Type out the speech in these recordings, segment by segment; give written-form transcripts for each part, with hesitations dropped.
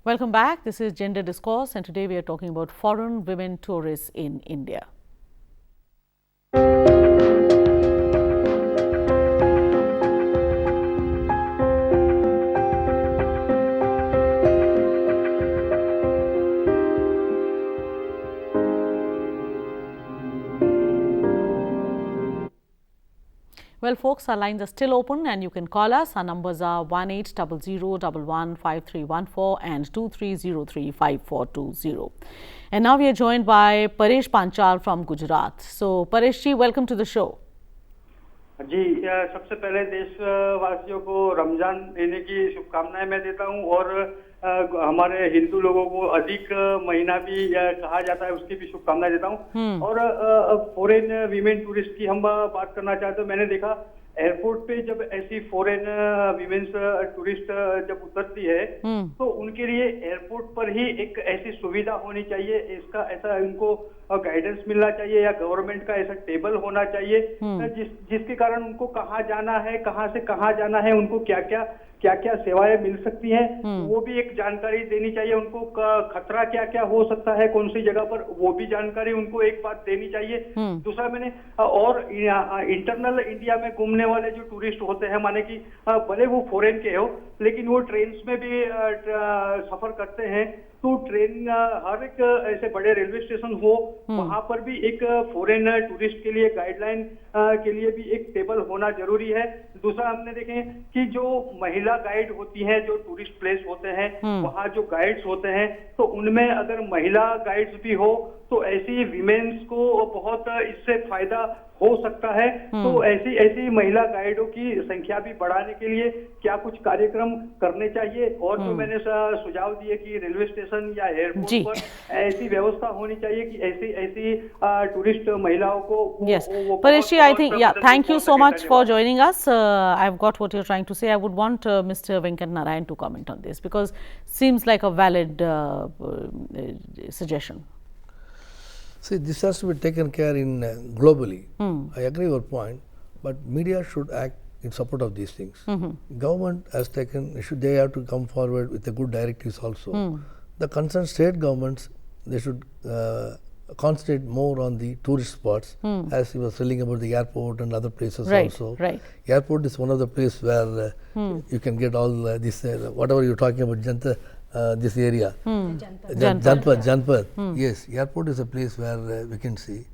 Welcome back. This is Gender Discourse, and today we are talking about foreign women tourists in India. Well, folks, our lines are still open and you can call us. Our numbers are 1800115314 and 23035420. And now we are joined by Paresh Panchal from Gujarat. So, Paresh ji, welcome to the show. जी, सबसे पहले देशवासियों को रमजान महीने की शुभकामनाएं मैं देता हूं और हमारे हिंदू लोगों को अधिक महीना भी कहा जाता है, उसकी भी शुभकामनाएं देता हूं। और फॉरेन वीमेन टूरिस्ट की हम बात करना चाहते हैं। मैंने देखा एयरपोर्ट पे जब ऐसी फॉरेन वीमेन्स टूरिस्ट जब उतरती है तो उनके लिए एयरपोर्ट पर ही एक ऐसी सुविधा होनी चाहिए, इसका ऐसा उनको गाइडेंस मिलना चाहिए या गवर्नमेंट का ऐसा टेबल होना चाहिए जिसके कारण उनको कहाँ जाना है, कहाँ से कहाँ जाना है, उनको क्या क्या सेवाएं मिल सकती हैं, वो भी एक जानकारी देनी चाहिए। उनको खतरा क्या क्या हो सकता है कौन सी जगह पर, वो भी जानकारी उनको एक बात देनी चाहिए। दूसरा मैंने और इंटरनल इंडिया में घूमने वाले जो टूरिस्ट होते हैं, माने कि भले वो फॉरेन के हो लेकिन वो ट्रेन में भी सफर करते हैं, तो ट्रेन हर एक ऐसे बड़े रेलवे स्टेशन हो वहां पर भी एक फॉरेन टूरिस्ट के लिए गाइडलाइन के लिए भी एक टेबल होना जरूरी है। दूसरा हमने देखे कि जो महिला गाइड होती हैं, जो टूरिस्ट प्लेस होते हैं वहाँ जो गाइड्स होते हैं, तो उनमें अगर महिला गाइड्स भी हो तो ऐसी विमेन्स को बहुत इससे फायदा हो सकता है। तो ऐसी महिला गाइडों की संख्या भी बढ़ाने के लिए क्या कुछ कार्यक्रम करने चाहिए। और जो मैंने सुझाव दिए कि रेलवे स्टेशन या एयरपोर्ट पर ऐसी व्यवस्था होनी चाहिए कि ऐसी टूरिस्ट महिलाओं को Paresh, I think, thank you so much for joining us. I've got what you're trying to say. I would want Mr. Venkat Narayanan to comment on this because seems like a valid suggestion. See, this has to be taken care in globally. I agree with your point, but media should act in support of these things. Government has taken, they have to come forward with the good directives also. The concerned state governments, they should concentrate more on the tourist spots, as he was telling about the airport and other places also. Right. Airport is one of the places where you can get all this, whatever you're talking about, this area. Janpad. Yes, airport is a place where we can see.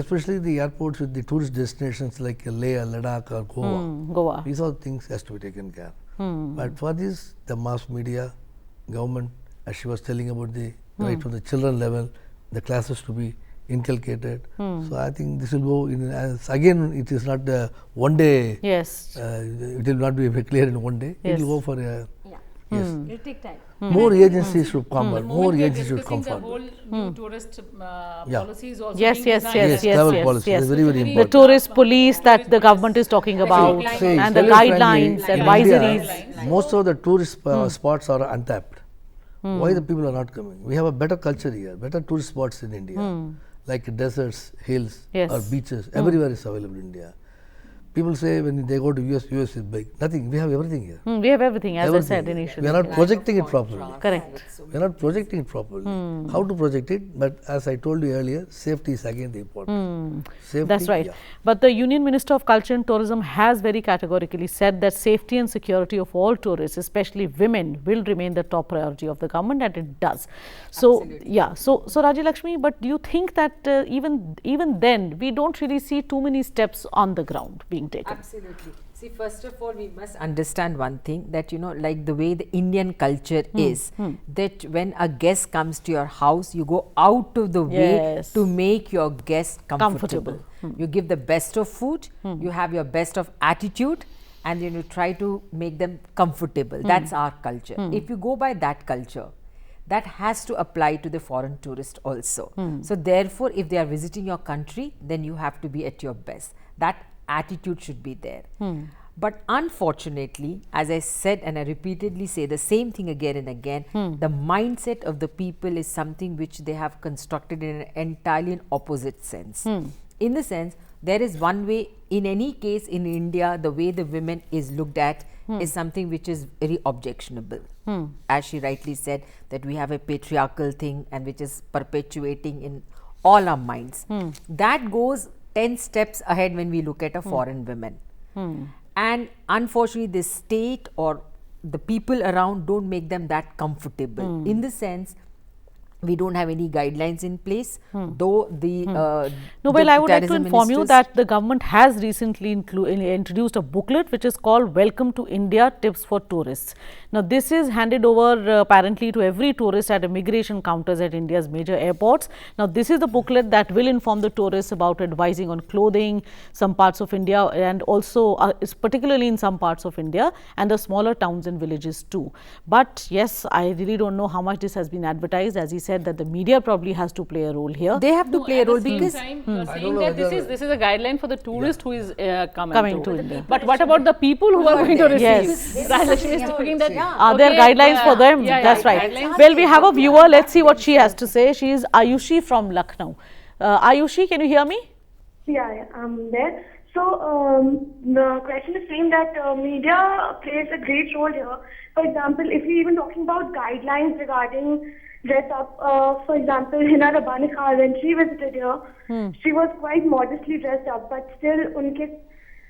Especially the airports with the tourist destinations like Leh, Ladakh or Goa. These all things has to be taken care. But for this, the mass media, government, as she was telling about the right from the children level, the classes to be inculcated. So I think this will go in, again it is not one day. Yes. It will not be clear in one day. Yes. It will go for a It will take time. More agencies should come. More agencies should come the forward. whole new tourist policies also Yes. Travel policy is very, very The important. tourist police that the government is talking about See, and the very frankly, guidelines, in advisories. India, most of the tourist spots are untapped. Why the people are not coming? We have a better culture here, better tourist spots in India, like deserts, hills, or beaches. Everywhere is available in India. People say when they go to US is big. Nothing. We have everything here. We have everything, as Everything. I said initially. We are not projecting it properly. Correct. We are not projecting it properly. How to project it? But as I told you earlier, safety is again the important. Safety, That's right. But the Union Minister of Culture and Tourism has very categorically said that safety and security of all tourists, especially women, will remain the top priority of the government, and it does. So, So Raji Lakshmi, but do you think that even then we don't really see too many steps on the ground being taken? Absolutely. See, first of all, we must understand one thing, that like the way the Indian culture is, that when a guest comes to your house, you go out of the way to make your guest comfortable. You give the best of food, you have your best of attitude, and you try to make them comfortable. That's our culture. If you go by that culture, that has to apply to the foreign tourist also. So therefore, if they are visiting your country, then you have to be at your best. That attitude should be there. But unfortunately, as I said, and I repeatedly say the same thing again and again, the mindset of the people is something which they have constructed in an entirely opposite sense. In the sense, there is one way, in any case in India, the way the women is looked at is something which is very objectionable. As she rightly said, that we have a patriarchal thing and which is perpetuating in all our minds. That goes 10 steps ahead when we look at a foreign women. And unfortunately, the state or the people around don't make them that comfortable, in the sense we don't have any guidelines in place, though the No, well, I would like to inform you that the government has recently introduced a booklet which is called Welcome to India Tips for Tourists. Now, this is handed over apparently to every tourist at immigration counters at India's major airports. Now, this is the booklet that will inform the tourists about advising on clothing, some parts of India, and also particularly in some parts of India and the smaller towns and villages too. But yes, I really don't know how much this has been advertised. As he said, that the media probably has to play a role here. They have to play a role because you're saying that this is a guideline for the tourist who is coming to India. But what about the people who are going to receive? Yes. Rajlakshmi is talking that Are there guidelines for them? That's right. Well, we have a viewer. Let's see what she has to say. She is Ayushi from Lucknow. Ayushi, can you hear me? Yeah, I'm there. So the question is saying that media plays a great role here. For example, if you're even talking about guidelines regarding dress up, for example, Hina Rabbani Khan, when she visited here, she was quite modestly dressed up, but still unke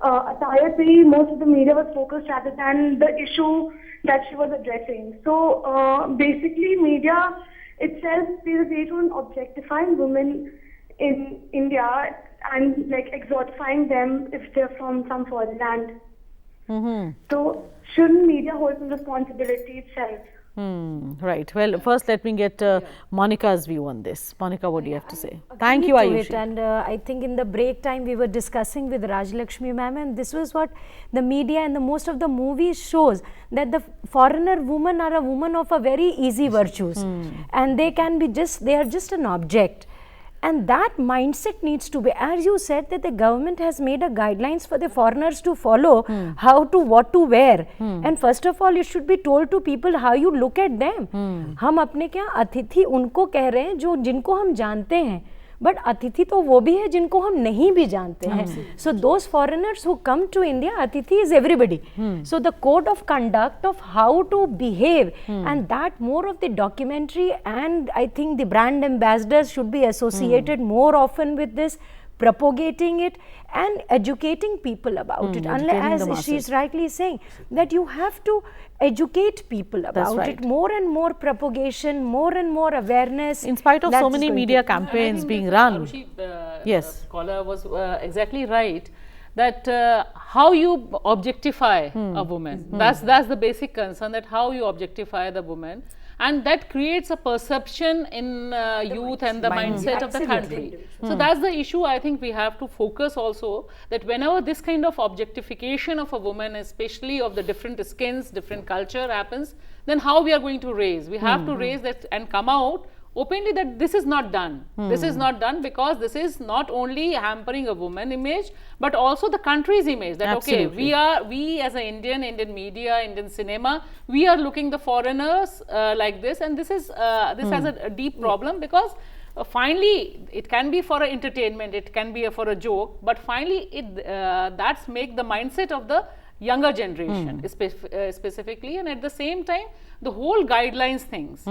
attire pe hi most of the media was focused rather than the issue that she was addressing. So basically, media itself plays a great role in objectifying women in India and like exotifying them if they're from some foreign land. So shouldn't media hold some responsibility itself? Right. Well, first let me get Monica's view on this. Monica, what do you have to say? Thank you, Ayushi. And I think in the break time we were discussing with Rajlakshmi ma'am, and this was what the media and the most of the movies shows, that the foreigner women are a woman of a very easy virtues, and they can be they are just an object. And that mindset needs to be, as you said, that the government has made a guidelines for the foreigners to follow, how to, what to wear. And first of all, it should be told to people how you look at them. हम अपने क्या अतिथि उनको कह रहे हैं जो जिनको हम जानते हैं, but अतिथि तो वो भी है जिनको हम नहीं भी जानते हैं. So those foreigners who come to India, अतिथि is everybody. So the code of conduct of how to behave, and that more of the documentary, and I think the brand ambassadors should be associated more often with this, propagating it and educating people about it. Unless, as she's rightly saying, that you have to educate people about it, more and more propagation, more and more awareness. In spite of so many media campaigns being run. Yes, caller was exactly right, that how you objectify a woman, that's the basic concern, that how you objectify the woman, and that creates a perception in youth and the mindset of the country. So that's the issue I think we have to focus also, that whenever this kind of objectification of a woman, especially of the different skins, different culture happens, then how we are going to raise? We have to raise that and come out openly that this is not done. This is not done, because this is not only hampering a woman image, but also the country's image, that okay, we as an Indian media, Indian cinema, we are looking the foreigners like this, and this is this has a deep problem, because finally it can be for entertainment, it can be for a joke, but finally it that's make the mindset of the younger generation specifically. And at the same time, the whole guidelines things,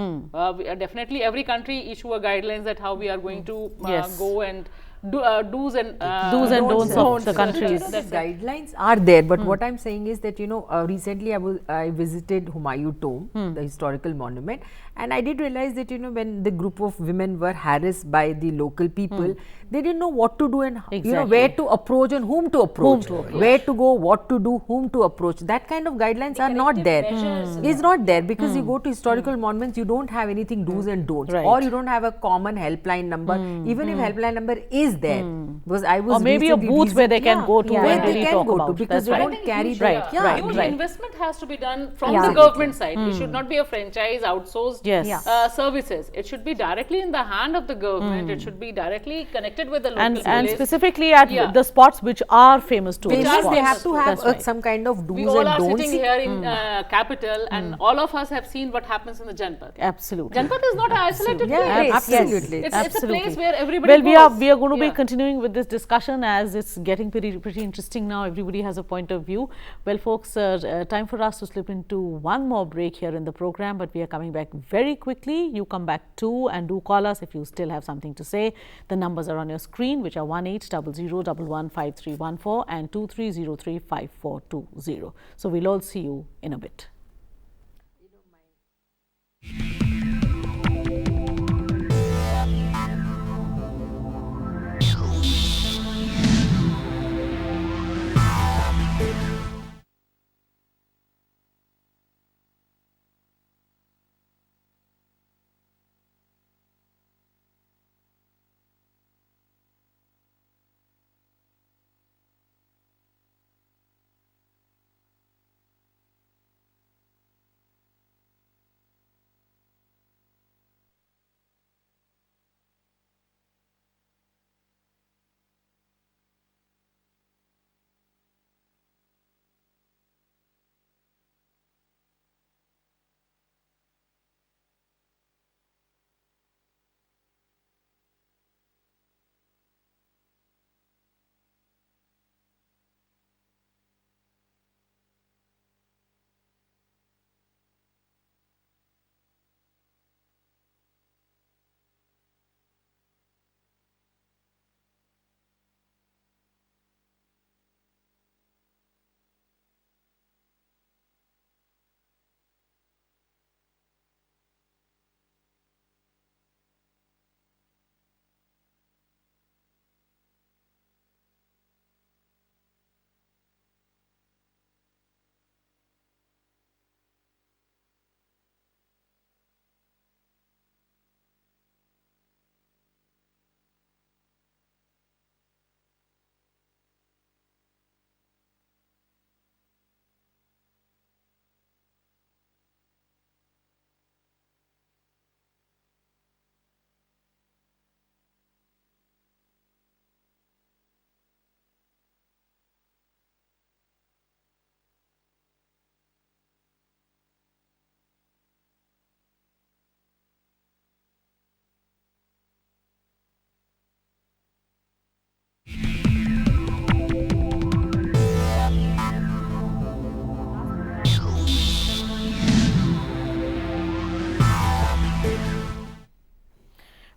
definitely every country issue a guidelines that how we are going to go and do's and don'ts of the countries. Guidelines are there, but what I'm saying is that, you know, recently I visited Humayun Tomb, the historical monument, and I did realize that, you know, when the group of women were harassed by the local people, they didn't know what to do and you know, where to approach and whom to approach, where to go, what to do, whom to approach. That kind of guidelines are not there. It's not there, because you go to historical monuments, you don't have anything do's and don'ts, or you don't have a common helpline number, even if helpline number is there. Because I was, or maybe a booth where they can go to where and they really can talk go about to, because they don't carry that. Huge investment has to be done from the government side. It should not be a franchise, outsourced services. It should be directly in the hand of the government. It should be directly connected with the local and specifically at the spots which are famous tourist spots. They have to have some kind of do's we all and are don'ts. sitting here in capital, and all of us have seen what happens in the Janpat. Absolutely. Janpat is not an isolated place. Absolutely. It's a place where everybody goes. We are going be continuing with this discussion as it's getting pretty interesting now. Everybody has a point of view. Well, folks, time for us to slip into one more break here in the program, but we are coming back very quickly. You come back too, and do call us if you still have something to say. The numbers are on your screen, which are 1800115314 and 23035420. So we'll all see you in a bit.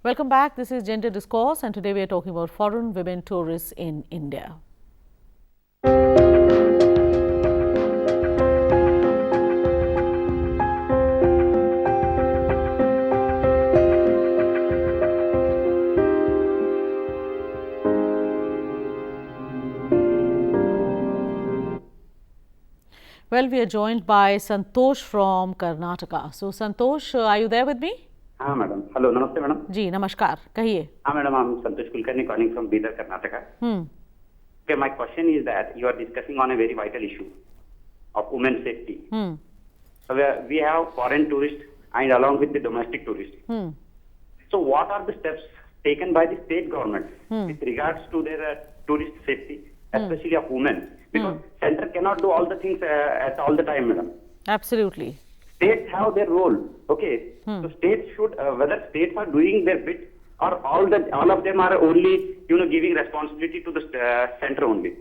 Welcome back. This is Gender Discourse, and today we are talking about foreign women tourists in India. Well, we are joined by Santosh from Karnataka. So, Santosh, are you there with me? हाँ madam, hello, नमस्ते madam जी, नमस्कार, कहिए. हाँ madam, I'm Santosh Kulkarni calling from Bidar, Karnataka. Okay, my question is that you are discussing on a very vital issue of women's safety. So we have foreign tourists and along with the domestic tourists. So what are the steps taken by the state government with regards to their tourist safety, especially of women? Because center cannot do all the things at all the time, madam. Absolutely. States have their role, okay? So states should, whether states are doing their bit or all of them are only, giving responsibility to the center only.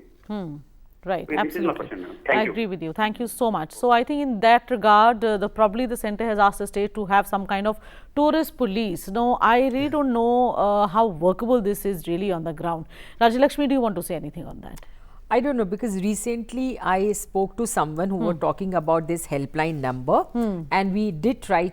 Right, this absolutely. Is my question, I agree with you. Thank you so much. So, I think in that regard, probably the center has asked the state to have some kind of tourist police. No, I really don't know how workable this is really on the ground. Rajalakshmi, do you want to say anything on that? I don't know, because recently I spoke to someone who were talking about this helpline number, and we did try,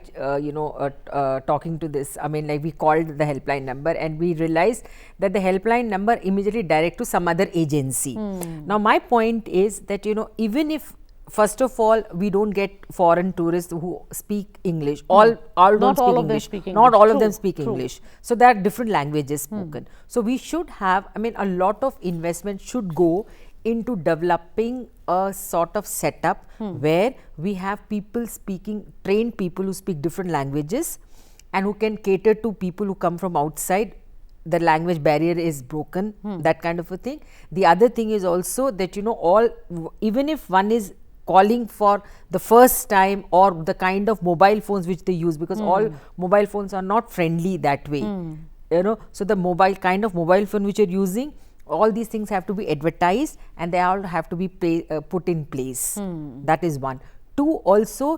talking to this. I mean, like, we called the helpline number and we realized that the helpline number immediately direct to some other agency. Now, my point is that, even if first of all, we don't get foreign tourists who speak English. All don't speak English. Not all of them speak English. So there are different languages spoken. So we should have, I mean, a lot of investment should go into developing a sort of setup where we have people speaking, trained people who speak different languages and who can cater to people who come from outside. The language barrier is broken, that kind of a thing. The other thing is also that, even if one is calling for the first time, or the kind of mobile phones which they use, because all mobile phones are not friendly that way. so the kind of mobile phone which you're using, all these things have to be advertised and they all have to be put in place. That is one. Two, also,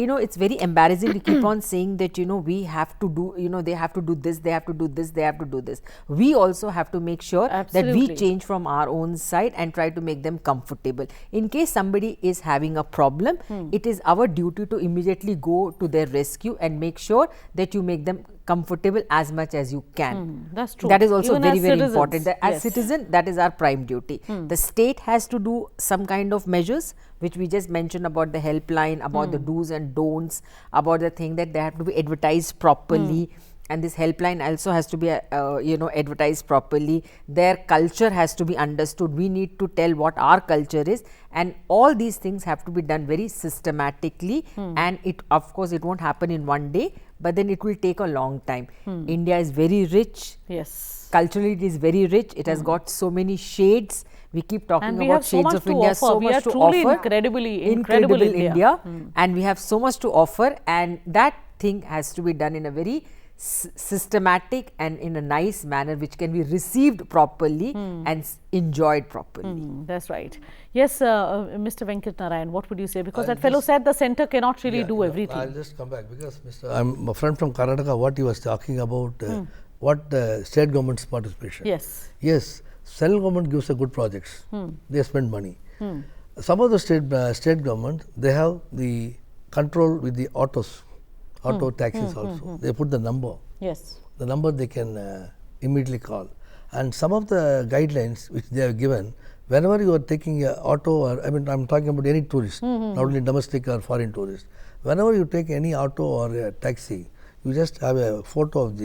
it's very embarrassing to keep on saying that, we have to do, they have to do this, they have to do this, they have to do this. We also have to make sure that we change from our own side and try to make them comfortable. In case somebody is having a problem, it is our duty to immediately go to their rescue and make sure that you make them comfortable as much as you can. That's true. That is also Even very, as very citizens. important. That as Yes. citizen, that is our prime duty. The state has to do some kind of measures, which we just mentioned about the helpline, about the do's and don'ts, about the thing that they have to be advertised properly. And this helpline also has to be, advertised properly. Their culture has to be understood. We need to tell what our culture is, and all these things have to be done very systematically. And it, of course, it won't happen in one day, but then it will take a long time. India is very rich. Yes. Culturally, it is very rich. It has got so many shades. We keep talking And we about have so shades much of to India, offer. so We much are to truly offer. incredible India. And we have so much to offer, and that thing has to be done in a very systematic and in a nice manner, which can be received properly and enjoyed properly. That's right. Yes, Mr. Venkat Narayan, what would you say? Because that fellow said the center cannot really do everything. I'll just come back because I'm a friend from Karnataka. What he was talking about, what state government's participation. Yes. Yes, central government gives a good projects. They spend money. Some of the state government, they have the control with the auto taxis also. They put the number. Yes. The number they can immediately call. And some of the guidelines which they have given, whenever you are taking an auto, or I'm talking about any tourist, not only domestic or foreign tourist. Whenever you take any auto or a taxi, you just have a photo of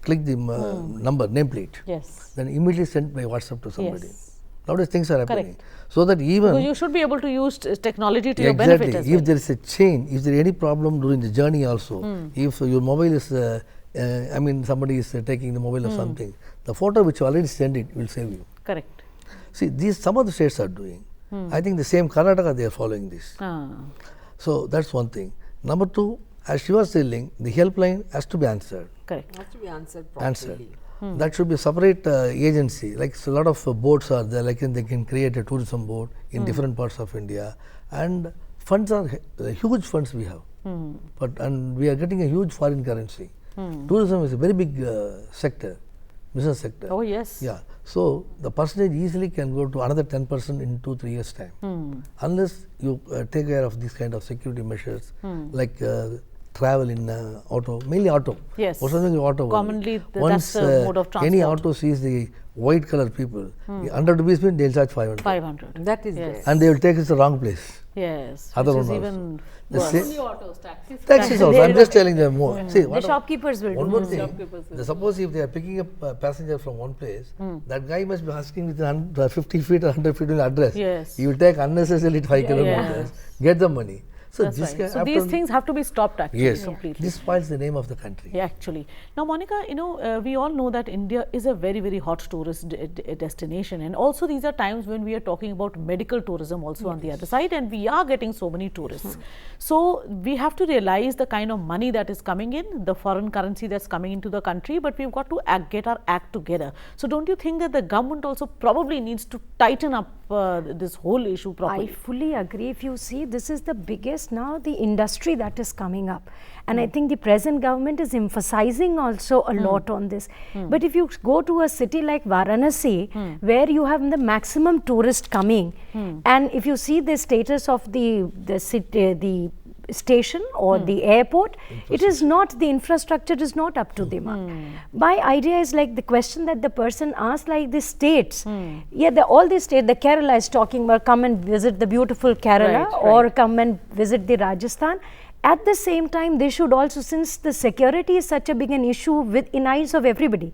click the number, nameplate. Yes. Then immediately sent by WhatsApp to somebody. Yes. Nowadays things are happening. Correct. So that even Because you should be able to use technology to your benefit as well. If there is a change, if there is any problem during the journey also, if your mobile is, somebody is taking the mobile or something, the photo which you already sent it will save you. Correct. See, some of the states are doing. I think the same Karnataka, they are following this. So that's one thing. Number two, as she was telling, the helpline has to be answered. Correct. Has to be answered properly. That should be a separate agency. Like a lot of boards are there, like they can create a tourism board in different parts of India. And funds are huge funds we have. And we are getting a huge foreign currency. Tourism is a very big sector, business sector. Oh, yes. Yeah. So the percentage easily can go to another 10% in 2-3 years' time. Unless you take care of these kind of security measures, like travel in auto, mainly auto. Yes. Or something auto. Commonly, once that's the mode of transport. any auto sees the white color people, the 100 rupees means they'll charge 500. 500. That is Yes. And they will take it to the wrong place. Yes. Other Which is one even The worse. same- Only autos, taxis. Taxis also. I'm just telling them more. See, The shopkeepers will one do more this. thing. Suppose if they are picking up a passenger from one place, that guy must be asking within 50 feet or 100 feet in address. Yes. He will take unnecessarily 5 kilometers, get the money. So That's this right. So these things have to be stopped actually yes, completely. this spoils the name of the country. Yeah, actually. Now, Monica, we all know that India is a very, very hot tourist destination, and also these are times when we are talking about medical tourism also on the other side, and we are getting so many tourists. So we have to realize the kind of money that is coming in, the foreign currency that's coming into the country, but we've got to get our act together. So don't you think that the government also probably needs to tighten up this whole issue properly? I fully agree. If you see, this is the biggest now the industry that is coming up, and I think the present government is emphasizing also a lot on this. But if you go to a city like Varanasi, where you have the maximum tourist coming, and if you see the status of the city, the station or the airport, it is not, the infrastructure is not up to the mark. My idea is like the question that the person asked, like the states, all the states, the Kerala is talking about come and visit the beautiful Kerala, or come and visit the Rajasthan. At the same time, they should also, since the security is such a big an issue in eyes of everybody,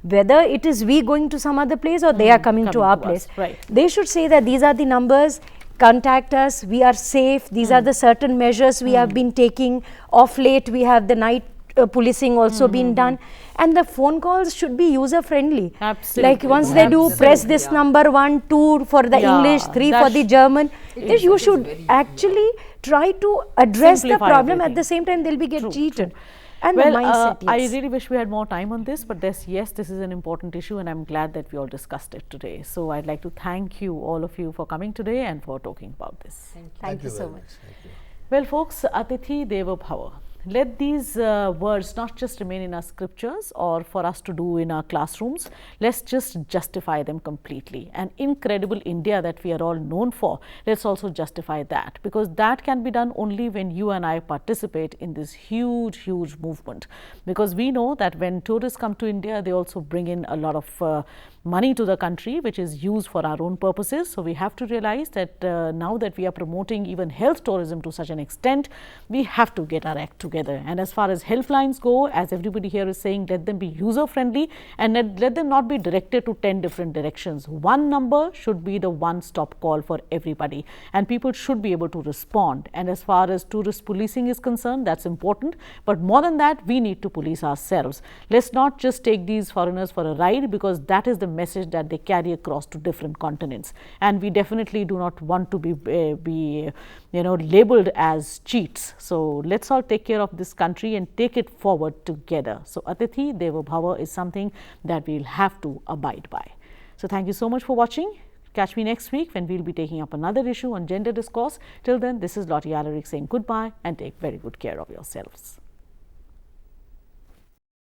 whether it is we going to some other place or they are coming to our place, they should say that these are the numbers, contact us, we are safe, these are the certain measures we have been taking. Of late, we have the night policing also been done, and the phone calls should be user friendly. Absolutely. Like once they do, press this number 1, 2 for the English, 3 for the German. You should actually try to address the problem. At the same time, they'll be get cheated. And well, the mindset, I yes. really wish we had more time on this, but yes, this is an important issue and I'm glad that we all discussed it today. So I'd like to thank you, all of you, for coming today and for talking about this. Thank you so very much. Thank you. Well, folks, Atithi Deva Bhava. Let these words not just remain in our scriptures or for us to do in our classrooms. Let's just justify them completely. An incredible India that we are all known for, let's also justify that, because that can be done only when you and I participate in this huge, huge movement. Because we know that when tourists come to India, they also bring in a lot of money to the country, which is used for our own purposes. So we have to realize that now that we are promoting even health tourism to such an extent, we have to get our act together. And as far as helplines go, as everybody here is saying, let them be user friendly and let them not be directed to 10 different directions. One number should be the one-stop call for everybody, and people should be able to respond. And as far as tourist policing is concerned, that's important. But more than that, we need to police ourselves. Let's not just take these foreigners for a ride, because that is the message that they carry across to different continents. And we definitely do not want to be labeled as cheats. So let's all take care of this country and take it forward together. So Atithi Deva Bhava is something that we'll have to abide by. So thank you so much for watching. Catch me next week when we'll be taking up another issue on gender discourse. Till then, this is Lottie Alaric saying goodbye and take very good care of yourselves.